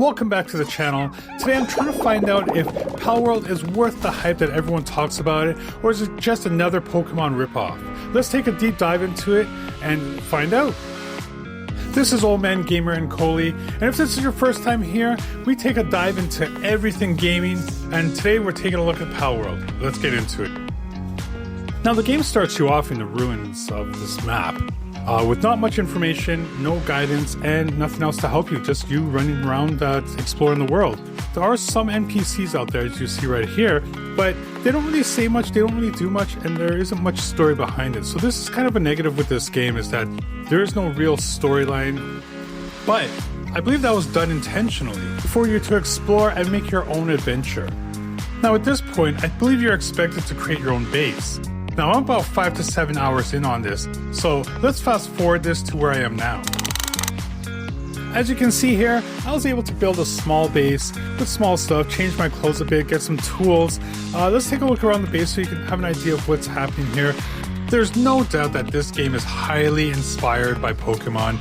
Welcome back to the channel. Today I'm trying to find out if Palworld is worth the hype that everyone talks about it, or is it just another Pokemon ripoff? Let's take a deep dive into it and find out. This is Old Man Gamer and Coley, and if this is your first time here, we take a dive into everything gaming, and today we're taking a look at Palworld. Let's get into it. Now the game starts you off in the ruins of this map. With not much information, no guidance, and nothing else to help you, just you running around exploring the world. There are some NPCs out there, as you see right here, but they don't really say much, they don't really do much, and there isn't much story behind it. So this is kind of a negative with this game, is that there is no real storyline, but I believe that was done intentionally for you to explore and make your own adventure. Now at this point, I believe you're expected to create your own base. Now I'm about 5 to 7 hours in on this, so let's fast forward this to where I am now. As you can see here, I was able to build a small base with small stuff, change my clothes a bit, get some tools. Let's take a look around the base so you can have an idea of what's happening here. There's no doubt that this game is highly inspired by Pokemon.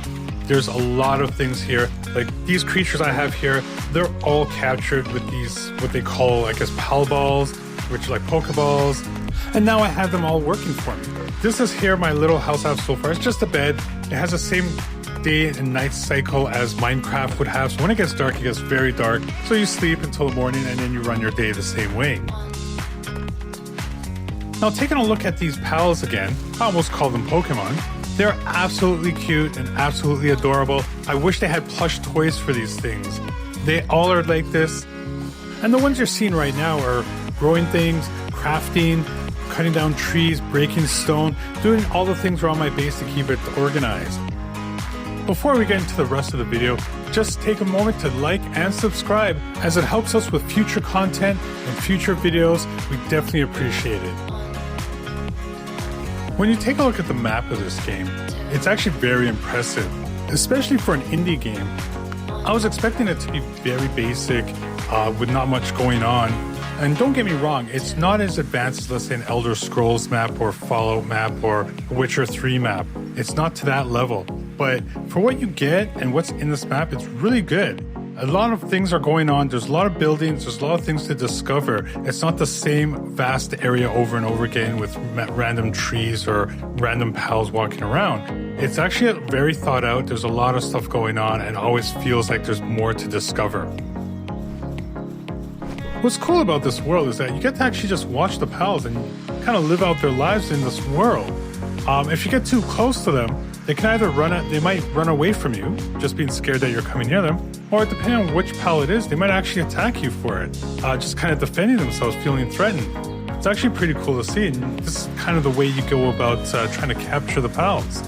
There's a lot of things here, like these creatures I have here, they're all captured with these, what they call, I guess, Pal balls, which are like Pokeballs. And now I have them all working for me. This is here my little house I have so far. It's just a bed. It has the same day and night cycle as Minecraft would have. So when it gets dark, it gets very dark. So you sleep until the morning and then you run your day the same way. Now taking a look at these pals again, I almost call them Pokemon. They're absolutely cute and absolutely adorable. I wish they had plush toys for these things. They all are like this. And the ones you're seeing right now are growing things, crafting, cutting down trees, breaking stone, doing all the things around my base to keep it organized. Before we get into the rest of the video, just take a moment to like and subscribe, as it helps us with future content and future videos. We definitely appreciate it. When you take a look at the map of this game, it's actually very impressive, especially for an indie game. I was expecting it to be very basic, with not much going on. And don't get me wrong, it's not as advanced as, let's say, an Elder Scrolls map or Fallout map or Witcher 3 map. It's not to that level. But for what you get and what's in this map, it's really good. A lot of things are going on. There's a lot of buildings. There's a lot of things to discover. It's not the same vast area over and over again with random trees or random pals walking around. It's actually very thought out. There's a lot of stuff going on and always feels like there's more to discover. What's cool about this world is that you get to actually just watch the pals and kind of live out their lives in this world. If you get too close to them, they can either they might run away from you, just being scared that you're coming near them, or depending on which pal it is, they might actually attack you for it, just kind of defending themselves, feeling threatened. It's actually pretty cool to see, and this is kind of the way you go about trying to capture the pals.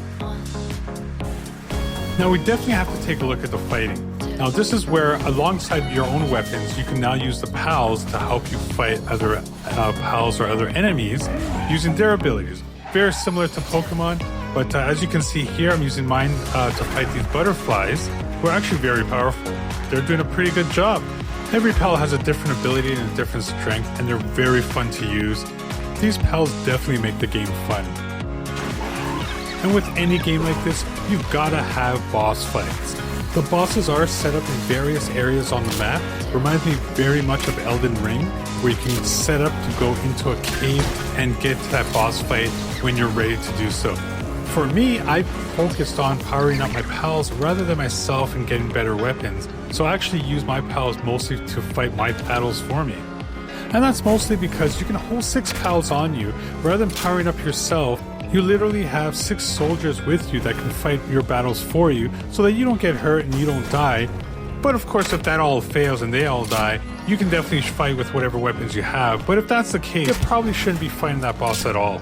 Now we definitely have to take a look at the fighting. Now this is where, alongside your own weapons, you can now use the pals to help you fight other pals or other enemies using their abilities. Very similar to Pokemon, but as you can see here, I'm using mine to fight these butterflies, who are actually very powerful. They're doing a pretty good job. Every pal has a different ability and a different strength, and they're very fun to use. These pals definitely make the game fun. And with any game like this, you've got to have boss fights. The bosses are set up in various areas on the map. Reminds me very much of Elden Ring, where you can set up to go into a cave and get to that boss fight when you're ready to do so. For me, I focused on powering up my pals rather than myself and getting better weapons. So I actually use my pals mostly to fight my battles for me. And that's mostly because you can hold 6 pals on you rather than powering up yourself. You literally have 6 soldiers with you that can fight your battles for you so that you don't get hurt and you don't die. But of course, if that all fails and they all die, you can definitely fight with whatever weapons you have. But if that's the case, you probably shouldn't be fighting that boss at all.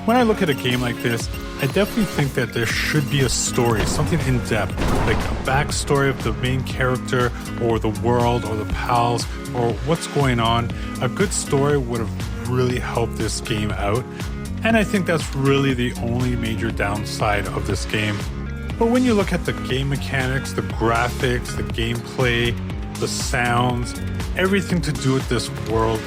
When I look at a game like this, I definitely think that there should be a story, something in depth, like a backstory of the main character or the world or the pals or what's going on. A good story would have really helped this game out, and I think that's really the only major downside of this game. But when you look at the game mechanics, the graphics, the gameplay, the sounds, everything to do with this world,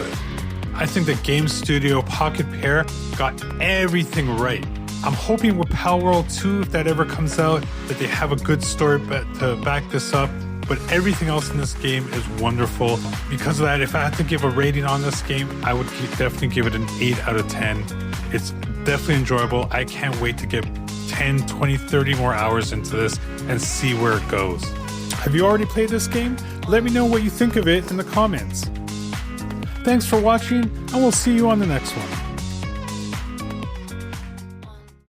I think the game studio Pocket Pair got everything right. I'm hoping with Palworld 2, if that ever comes out, that they have a good story to back this up. But everything else in this game is wonderful. Because of that, if I had to give a rating on this game, I would definitely give it an 8 out of 10. It's definitely enjoyable. I can't wait to get 10, 20, 30 more hours into this and see where it goes. Have you already played this game? Let me know what you think of it in the comments. Thanks for watching, and we'll see you on the next one.